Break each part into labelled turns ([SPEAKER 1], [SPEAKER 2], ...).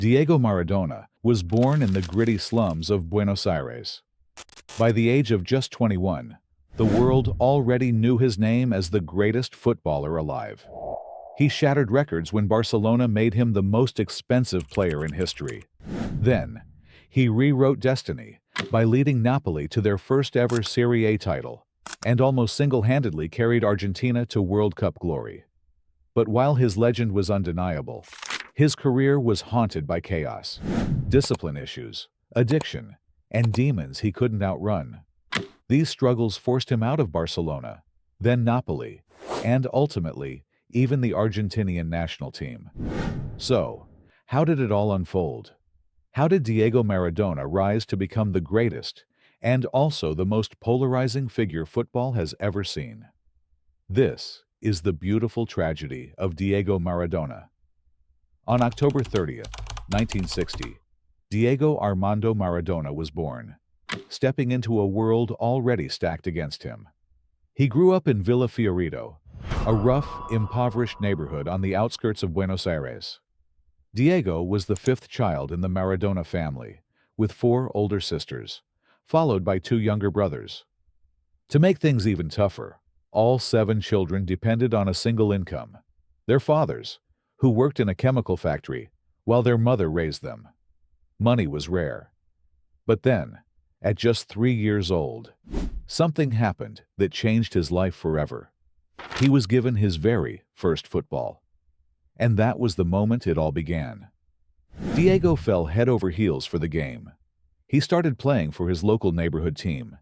[SPEAKER 1] Diego Maradona was born in the gritty slums of Buenos Aires. By the age of just 21, the world already knew his name as the greatest footballer alive. He shattered records when Barcelona made him the most expensive player in history. Then, he rewrote destiny by leading Napoli to their first-ever Serie A title, and almost single-handedly carried Argentina to World Cup glory. But while his legend was undeniable, his career was haunted by chaos, discipline issues, addiction, and demons he couldn't outrun. These struggles forced him out of Barcelona, then Napoli, and ultimately, even the Argentinian national team. So, how did it all unfold? How did Diego Maradona rise to become the greatest and also the most polarizing figure football has ever seen? This is the beautiful tragedy of Diego Maradona. On October 30th, 1960, Diego Armando Maradona was born, stepping into a world already stacked against him. He grew up in Villa Fiorito, a rough, impoverished neighborhood on the outskirts of Buenos Aires. Diego was the fifth child in the Maradona family, with 4 older sisters, followed by 2 younger brothers. To make things even tougher, all 7 children depended on a single income, their fathers, who worked in a chemical factory, while their mother raised them. Money was rare. But then, at just 3 years old, something happened that changed his life forever. He was given his very first football. And that was the moment it all began. Diego fell head over heels for the game. He started playing for his local neighborhood team,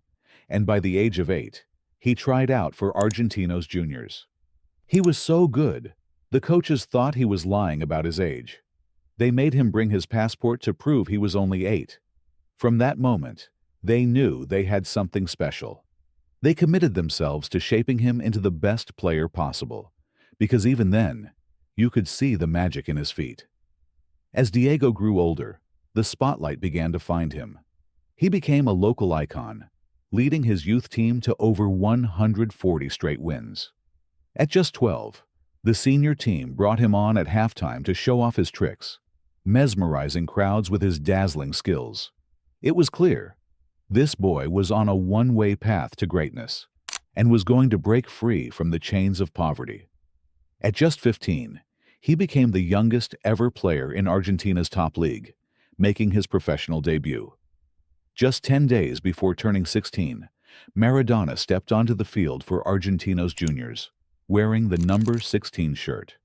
[SPEAKER 1] and by the age of 8, he tried out for Argentinos juniors. He was so good, the coaches thought he was lying about his age. They made him bring his passport to prove he was only 8. From that moment, they knew they had something special. They committed themselves to shaping him into the best player possible, because even then, you could see the magic in his feet. As Diego grew older, the spotlight began to find him. He became a local icon, leading his youth team to over 140 straight wins. At just 12, the senior team brought him on at halftime to show off his tricks, mesmerizing crowds with his dazzling skills. It was clear, this boy was on a one-way path to greatness, and was going to break free from the chains of poverty. At just 15, he became the youngest ever player in Argentina's top league, making his professional debut. Just 10 days before turning 16, Maradona stepped onto the field for Argentinos juniors, wearing the number 16 shirt.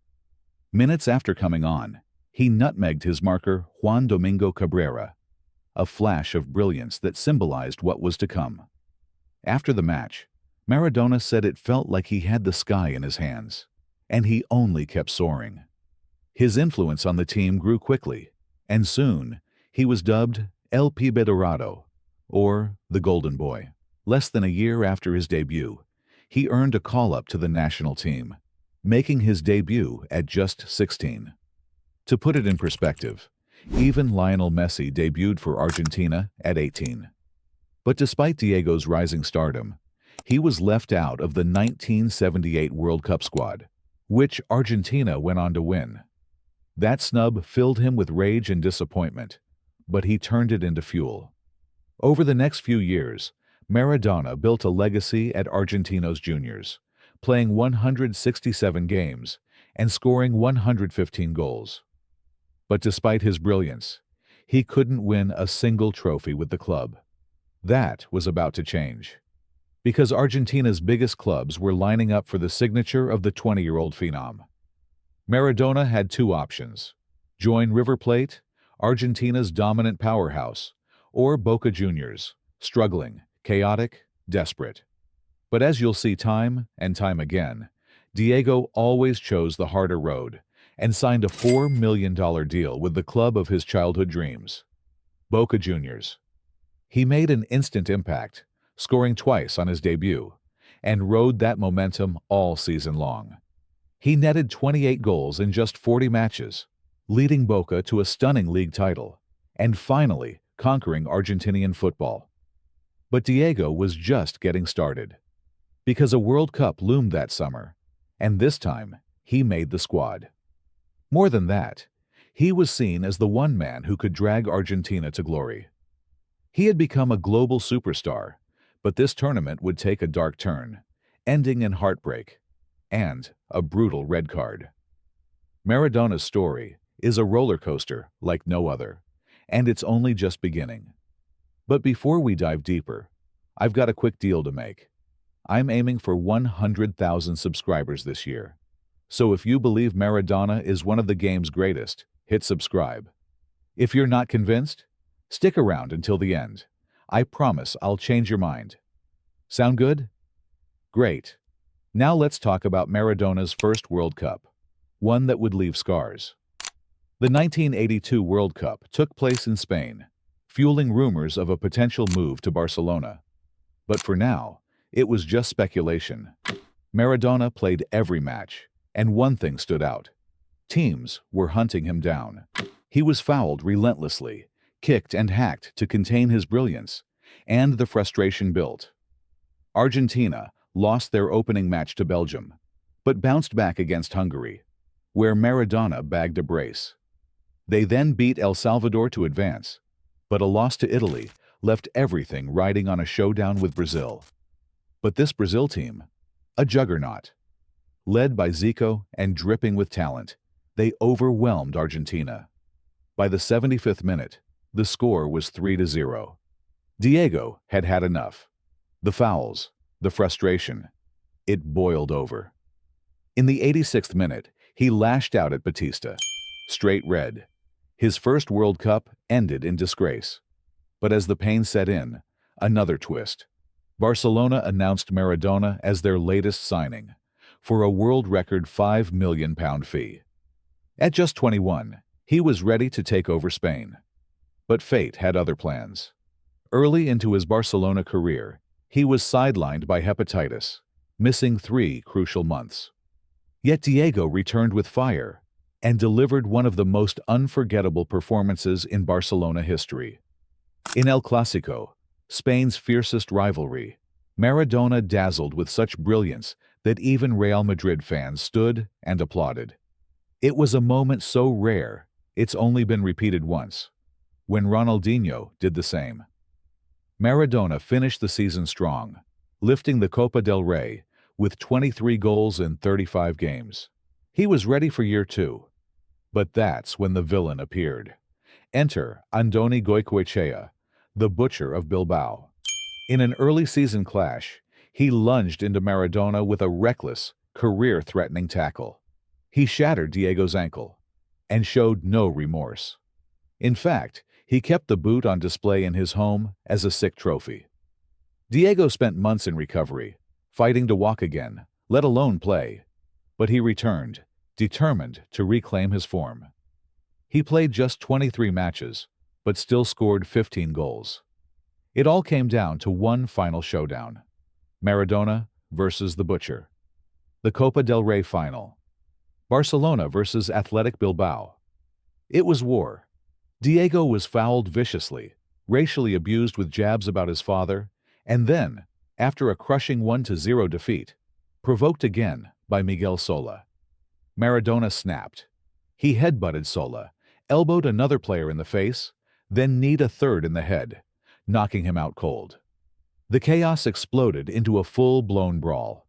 [SPEAKER 1] Minutes after coming on, he nutmegged his marker Juan Domingo Cabrera, a flash of brilliance that symbolized what was to come. After the match, Maradona said it felt like he had the sky in his hands, and he only kept soaring. His influence on the team grew quickly, and soon he was dubbed El Pibe Dorado, or the Golden Boy. Less than a year after his debut, he earned a call-up to the national team, making his debut at just 16. To put it in perspective, even Lionel Messi debuted for Argentina at 18. But despite Diego's rising stardom, he was left out of the 1978 World Cup squad, which Argentina went on to win. That snub filled him with rage and disappointment, but he turned it into fuel. Over the next few years, Maradona built a legacy at Argentinos juniors, playing 167 games and scoring 115 goals. But despite his brilliance, he couldn't win a single trophy with the club. That was about to change, because Argentina's biggest clubs were lining up for the signature of the 20-year-old phenom. Maradona had 2 options: join River Plate, Argentina's dominant powerhouse, or Boca Juniors, struggling, chaotic, desperate. But as you'll see time and time again, Diego always chose the harder road and signed a $4 million deal with the club of his childhood dreams, Boca Juniors. He made an instant impact, scoring twice on his debut, and rode that momentum all season long. He netted 28 goals in just 40 matches, leading Boca to a stunning league title, and finally conquering Argentinian football. But Diego was just getting started, because a World Cup loomed that summer, and this time he made the squad. More than that, He was seen as the one man who could drag Argentina to glory. He had become a global superstar, but this tournament would take a dark turn, ending in heartbreak and a brutal red card. Maradona's story is a roller coaster like no other, and it's only just beginning. But before we dive deeper, I've got a quick deal to make. I'm aiming for 100,000 subscribers this year. So if you believe Maradona is one of the game's greatest, hit subscribe. If you're not convinced, stick around until the end. I promise I'll change your mind. Sound good? Great. Now let's talk about Maradona's first World Cup, one that would leave scars. The 1982 World Cup took place in Spain, fueling rumors of a potential move to Barcelona. But for now, it was just speculation. Maradona played every match, and one thing stood out. Teams were hunting him down. He was fouled relentlessly, kicked and hacked to contain his brilliance, and the frustration built. Argentina lost their opening match to Belgium, but bounced back against Hungary, where Maradona bagged a brace. They then beat El Salvador to advance, but a loss to Italy left everything riding on a showdown with Brazil. But this Brazil team, a juggernaut, led by Zico and dripping with talent, they overwhelmed Argentina. By the 75th minute, the score was 3-0. Diego had had enough. The fouls, the frustration, it boiled over. In the 86th minute, he lashed out at Batista. Straight red. His first World Cup ended in disgrace. But as the pain set in, another twist. Barcelona announced Maradona as their latest signing, for a world record £5 million fee. At just 21, he was ready to take over Spain. But fate had other plans. Early into his Barcelona career, he was sidelined by hepatitis, missing 3 crucial months. Yet Diego returned with fire and delivered one of the most unforgettable performances in Barcelona history. In El Clásico, Spain's fiercest rivalry, Maradona dazzled with such brilliance that even Real Madrid fans stood and applauded. It was a moment so rare, it's only been repeated once, when Ronaldinho did the same. Maradona finished the season strong, lifting the Copa del Rey with 23 goals in 35 games. He was ready for year 2. But that's when the villain appeared. Enter Andoni Goicoechea, the butcher of Bilbao. In an early season clash, he lunged into Maradona with a reckless, career-threatening tackle. He shattered Diego's ankle and showed no remorse. In fact, he kept the boot on display in his home as a sick trophy. Diego spent months in recovery, fighting to walk again, let alone play. But he returned, determined to reclaim his form. He played just 23 matches, but still scored 15 goals. It all came down to one final showdown. Maradona versus the Butcher. The Copa del Rey final. Barcelona versus Athletic Bilbao. It was war. Diego was fouled viciously, racially abused with jabs about his father, and then, after a crushing 1-0 defeat, provoked again by Miguel Sola. Maradona snapped. He headbutted Sola, elbowed another player in the face, then kneed a third in the head, knocking him out cold. The chaos exploded into a full-blown brawl.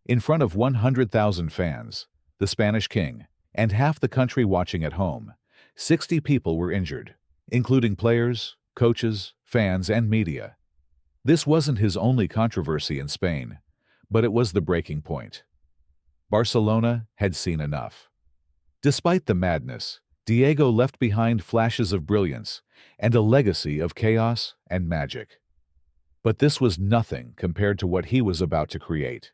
[SPEAKER 1] In front of 100,000 fans, the Spanish king, and half the country watching at home, 60 people were injured, including players, coaches, fans, and media. This wasn't his only controversy in Spain, but it was the breaking point. Barcelona had seen enough. Despite the madness, Diego left behind flashes of brilliance and a legacy of chaos and magic. But this was nothing compared to what he was about to create,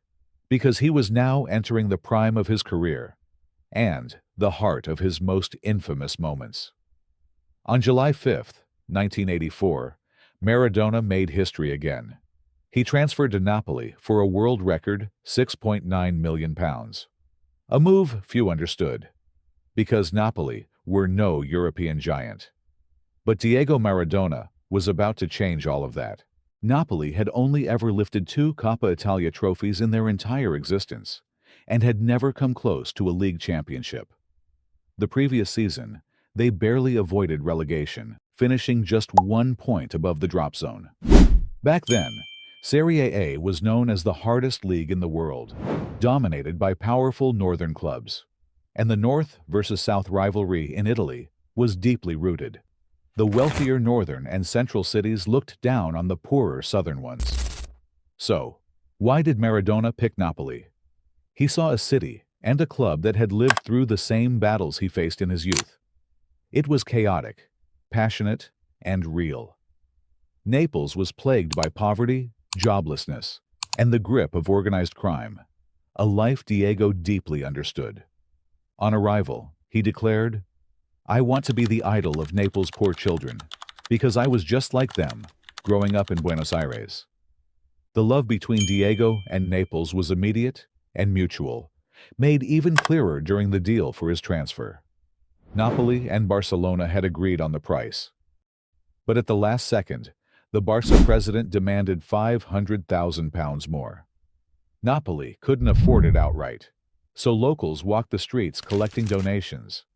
[SPEAKER 1] because he was now entering the prime of his career and the heart of his most infamous moments. On July 5, 1984, Maradona made history again. He transferred to Napoli for a world record £6.9 million. A move few understood, because Napoli were no European giant. But Diego Maradona was about to change all of that. Napoli had only ever lifted 2 Coppa Italia trophies in their entire existence, and had never come close to a league championship. The previous season, They barely avoided relegation, finishing just 1 point above the drop zone. Back then, Serie A was known as the hardest league in the world, dominated by powerful northern clubs. And the North versus South rivalry in Italy was deeply rooted. The wealthier northern and central cities looked down on the poorer southern ones. So, why did Maradona pick Napoli? He saw a city and a club that had lived through the same battles he faced in his youth. It was chaotic, passionate, and real. Naples was plagued by poverty, joblessness, and the grip of organized crime, a life Diego deeply understood. On arrival, he declared, "I want to be the idol of Naples' poor children, because I was just like them, growing up in Buenos Aires." The love between Diego and Naples was immediate and mutual, made even clearer during the deal for his transfer. Napoli and Barcelona had agreed on the price. But at the last second, the Barca president demanded £500,000 more. Napoli couldn't afford it outright, so locals walked the streets collecting donations.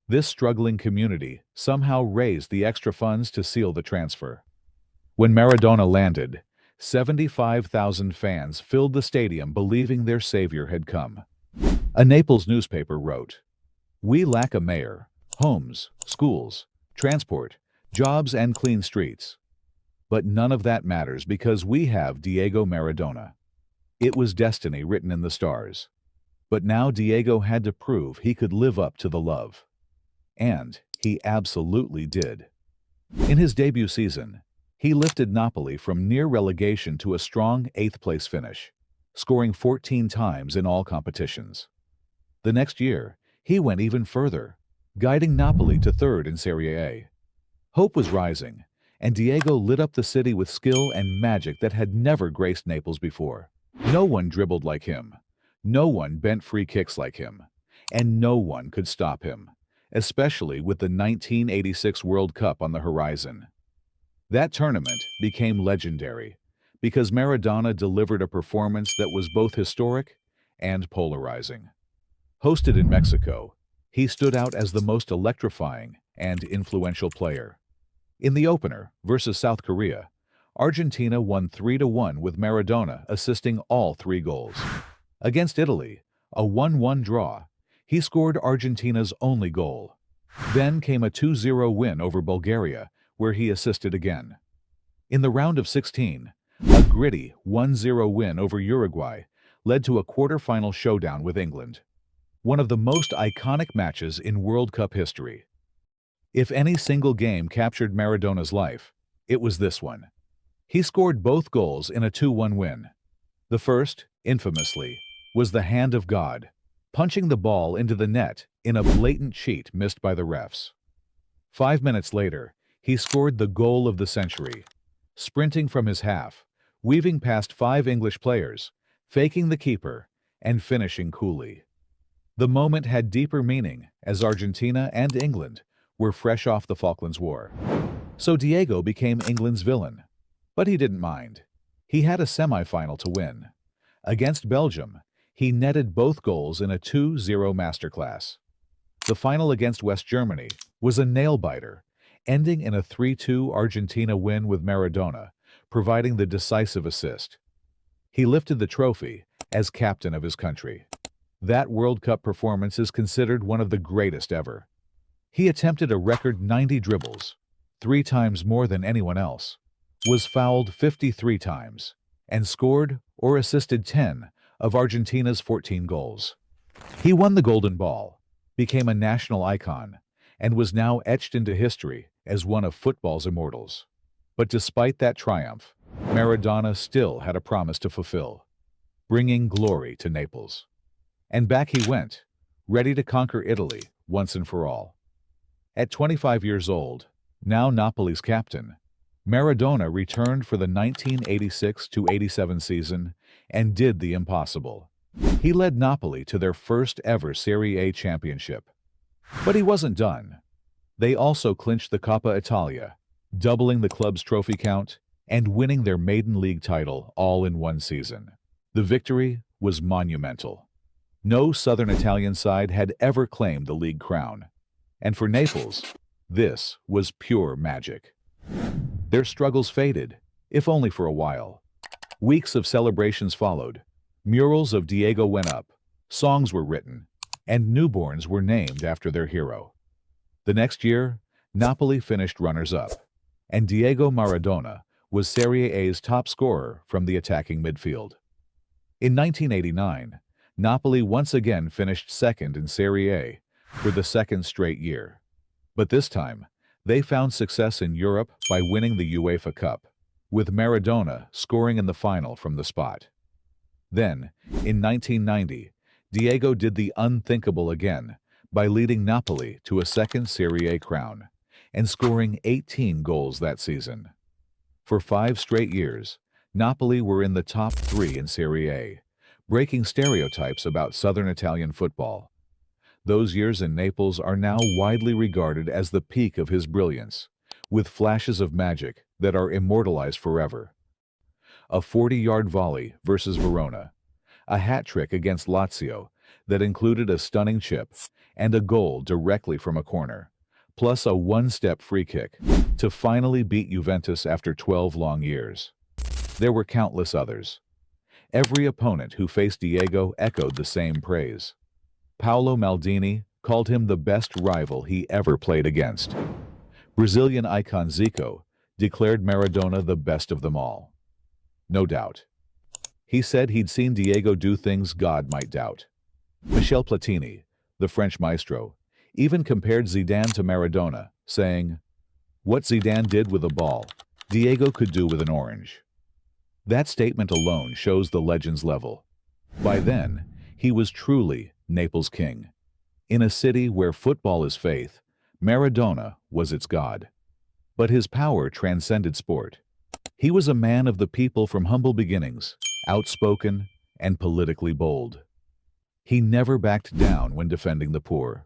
[SPEAKER 1] This struggling community somehow raised the extra funds to seal the transfer. When Maradona landed, 75,000 fans filled the stadium believing their savior had come. A Naples newspaper wrote, "We lack a mayor, homes, schools, transport, jobs, and clean streets. But none of that matters because we have Diego Maradona." It was destiny written in the stars. But now Diego had to prove he could live up to the love. And he absolutely did. In his debut season, he lifted Napoli from near relegation to a strong 8th-place finish, scoring 14 times in all competitions. The next year, he went even further, guiding Napoli to 3rd in Serie A. Hope was rising, and Diego lit up the city with skill and magic that had never graced Naples before. No one dribbled like him. No one bent free kicks like him, and no one could stop him, especially with the 1986 World Cup on the horizon. That tournament became legendary because Maradona delivered a performance that was both historic and polarizing. Hosted in Mexico, he stood out as the most electrifying and influential player. In the opener versus South Korea, Argentina won 3-1 with Maradona assisting all 3 goals. Against Italy, a 1-1 draw, he scored Argentina's only goal. Then came a 2-0 win over Bulgaria, where he assisted again. In the round of 16, a gritty 1-0 win over Uruguay led to a quarter-final showdown with England, one of the most iconic matches in World Cup history. If any single game captured Maradona's life, it was this one. He scored both goals in a 2-1 win. The first, infamously, was the hand of God, punching the ball into the net in a blatant cheat missed by the refs. 5 minutes later, he scored the goal of the century, sprinting from his half, weaving past 5 English players, faking the keeper, and finishing coolly. The moment had deeper meaning as Argentina and England were fresh off the Falklands War. So Diego became England's villain. But he didn't mind. He had a semi-final to win. Against Belgium, he netted both goals in a 2-0 masterclass. The final against West Germany was a nail-biter, ending in a 3-2 Argentina win with Maradona, providing the decisive assist. He lifted the trophy as captain of his country. That World Cup performance is considered one of the greatest ever. He attempted a record 90 dribbles, 3 times more than anyone else, was fouled 53 times, and scored or assisted 10 of Argentina's 14 goals. He won the Golden Ball, became a national icon, and was now etched into history as one of football's immortals. But despite that triumph, Maradona still had a promise to fulfill, bringing glory to Naples. And back he went, ready to conquer Italy once and for all. At 25 years old, now Napoli's captain, Maradona returned for the 1986-87 season and did the impossible. He led Napoli to their first ever Serie A championship. But he wasn't done. They also clinched the Coppa Italia, doubling the club's trophy count and winning their maiden league title all in one season. The victory was monumental. No Southern Italian side had ever claimed the league crown. And for Naples, this was pure magic. Their struggles faded, if only for a while. Weeks of celebrations followed. Murals of Diego went up, songs were written, and newborns were named after their hero. The next year, Napoli finished runners-up, and Diego Maradona was Serie A's top scorer from the attacking midfield. In 1989, Napoli once again finished second in Serie A for the second straight year. But this time, they found success in Europe by winning the UEFA Cup, with Maradona scoring in the final from the spot. Then, in 1990, Diego did the unthinkable again by leading Napoli to a second Serie A crown and scoring 18 goals that season. For 5 straight years, Napoli were in the top 3 in Serie A, breaking stereotypes about Southern Italian football. Those years in Naples are now widely regarded as the peak of his brilliance, with flashes of magic that are immortalized forever. A 40-yard volley versus Verona, a hat trick against Lazio that included a stunning chip, and a goal directly from a corner, plus a one-step free kick to finally beat Juventus after 12 long years. There were countless others. Every opponent who faced Diego echoed the same praise. Paolo Maldini called him the best rival he ever played against. Brazilian icon Zico declared Maradona the best of them all. No doubt. He said he'd seen Diego do things God might doubt. Michel Platini, the French maestro, even compared Zidane to Maradona, saying, "What Zidane did with a ball, Diego could do with an orange." That statement alone shows the legend's level. By then, he was truly Naples' king. In a city where football is faith, Maradona was its god. But his power transcended sport. He was a man of the people from humble beginnings, outspoken and politically bold. He never backed down when defending the poor.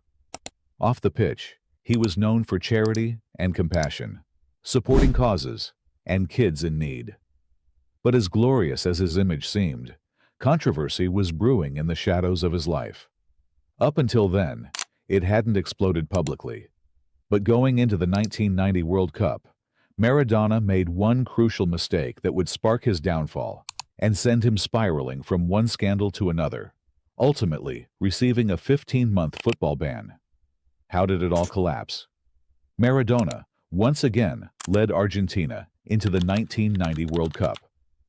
[SPEAKER 1] Off the pitch, he was known for charity and compassion, supporting causes and kids in need. But as glorious as his image seemed, controversy was brewing in the shadows of his life. Up until then, it hadn't exploded publicly. But going into the 1990 World Cup, Maradona made one crucial mistake that would spark his downfall and send him spiraling from one scandal to another, ultimately receiving a 15-month football ban. How did it all collapse? Maradona once again led Argentina into the 1990 World Cup,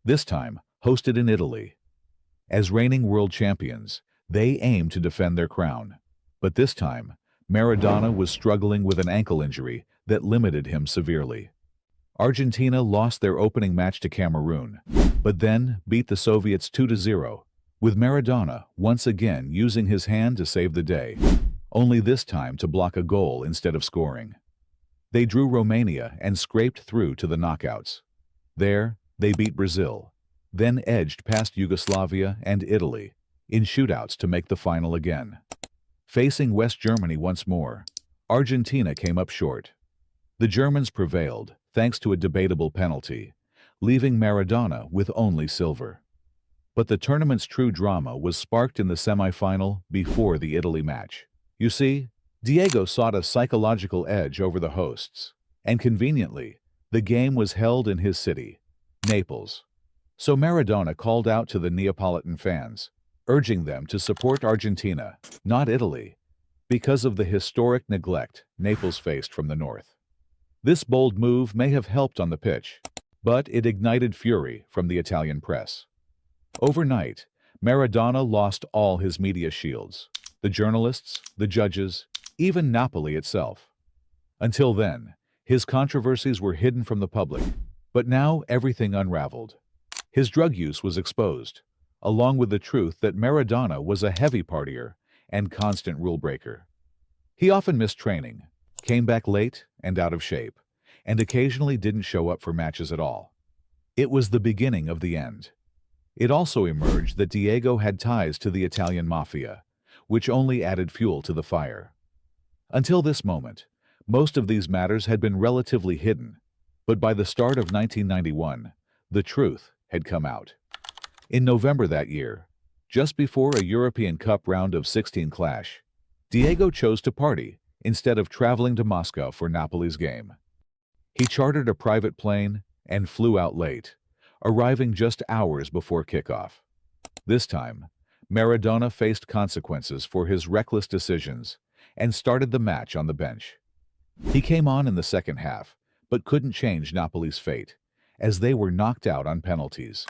[SPEAKER 1] this time hosted in Italy. As reigning world champions, they aimed to defend their crown, but this time, Maradona was struggling with an ankle injury that limited him severely. Argentina lost their opening match to Cameroon, but then beat the Soviets 2-0, with Maradona once again using his hand to save the day, only this time to block a goal instead of scoring. They drew Romania and scraped through to the knockouts. There, they beat Brazil, then edged past Yugoslavia and Italy in shootouts to make the final again. Facing West Germany once more, Argentina came up short. The Germans prevailed thanks to a debatable penalty, leaving Maradona with only silver. But the tournament's true drama was sparked in the semi-final before the Italy match. You see, Diego sought a psychological edge over the hosts, and conveniently, the game was held in his city, Naples. So Maradona called out to the Neapolitan fans, urging them to support Argentina, not Italy, because of the historic neglect Naples faced from the north. This bold move may have helped on the pitch, but it ignited fury from the Italian press. Overnight, Maradona lost all his media shields, the journalists, the judges, even Napoli itself. Until then, his controversies were hidden from the public, but now everything unraveled. His drug use was exposed, along with the truth that Maradona was a heavy partier and constant rule-breaker. He often missed training, came back late and out of shape, and occasionally didn't show up for matches at all. It was the beginning of the end. It also emerged that Diego had ties to the Italian mafia, which only added fuel to the fire. Until this moment, most of these matters had been relatively hidden, but by the start of 1991, the truth had come out. In November that year, just before a European Cup round of 16 clash, Diego chose to party instead of traveling to Moscow for Napoli's game. He chartered a private plane and flew out late, arriving just hours before kickoff. This time, Maradona faced consequences for his reckless decisions and started the match on the bench. He came on in the second half, but couldn't change Napoli's fate, as they were knocked out on penalties.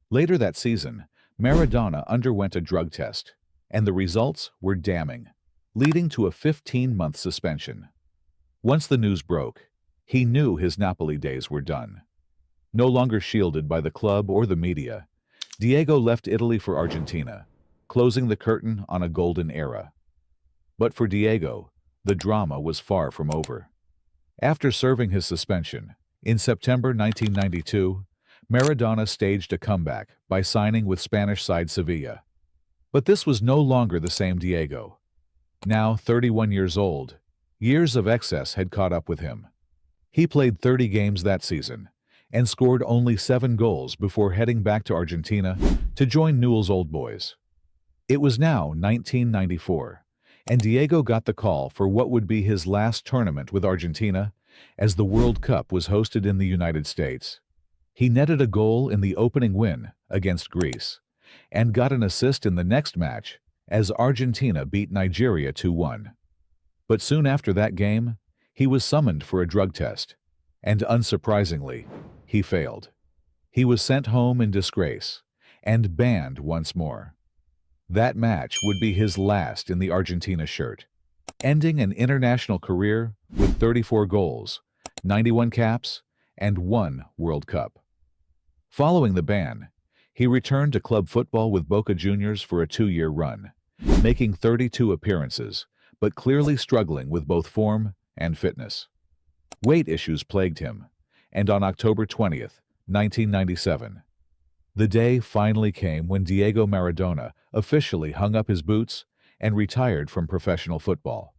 [SPEAKER 1] Later that season, Maradona underwent a drug test, and the results were damning, leading to a 15-month suspension. Once the news broke, he knew his Napoli days were done. No longer shielded by the club or the media, Diego left Italy for Argentina, closing the curtain on a golden era. But for Diego, the drama was far from over. After serving his suspension, in September 1992, Maradona staged a comeback by signing with Spanish side Sevilla. But this was no longer the same Diego. Now 31 years old, years of excess had caught up with him. He played 30 games that season and scored only 7 goals before heading back to Argentina to join Newell's Old Boys. It was now 1994, and Diego got the call for what would be his last tournament with Argentina, as the World Cup was hosted in the United States. He netted a goal in the opening win against Greece, and got an assist in the next match as Argentina beat Nigeria 2-1. But soon after that game, he was summoned for a drug test, and unsurprisingly, he failed. He was sent home in disgrace and banned once more. That match would be his last in the Argentina shirt, ending an international career with 34 goals, 91 caps, and 1 World Cup. Following the ban, he returned to club football with Boca Juniors for a 2-year run, making 32 appearances, but clearly struggling with both form and fitness. Weight issues plagued him, and on October 20th, 1997, the day finally came when Diego Maradona officially hung up his boots and retired from professional football.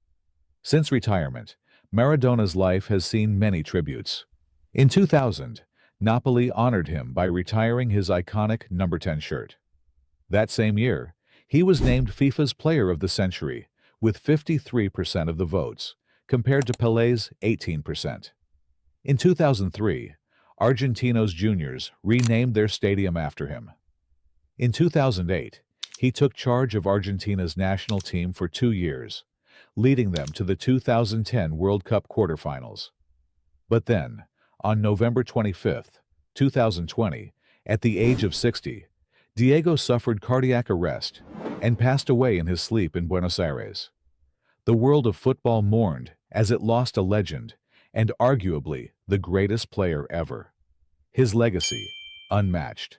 [SPEAKER 1] Since retirement, Maradona's life has seen many tributes. In 2000, Napoli honored him by retiring his iconic number 10 shirt. That same year, he was named FIFA's Player of the Century with 53% of the votes, compared to Pelé's 18%. In 2003, Argentinos Juniors renamed their stadium after him. In 2008, he took charge of Argentina's national team for 2 years, leading them to the 2010 World Cup quarterfinals. But then, on November 25, 2020, at the age of 60, Diego suffered cardiac arrest and passed away in his sleep in Buenos Aires. The world of football mourned as it lost a legend and arguably the greatest player ever. His legacy, unmatched.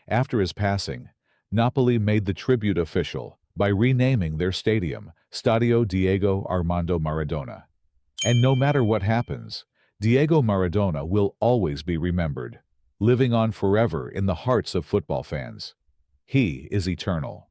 [SPEAKER 1] After his passing, Napoli made the tribute official by renaming their stadium Stadio Diego Armando Maradona. And no matter what happens, Diego Maradona will always be remembered, living on forever in the hearts of football fans. He is eternal.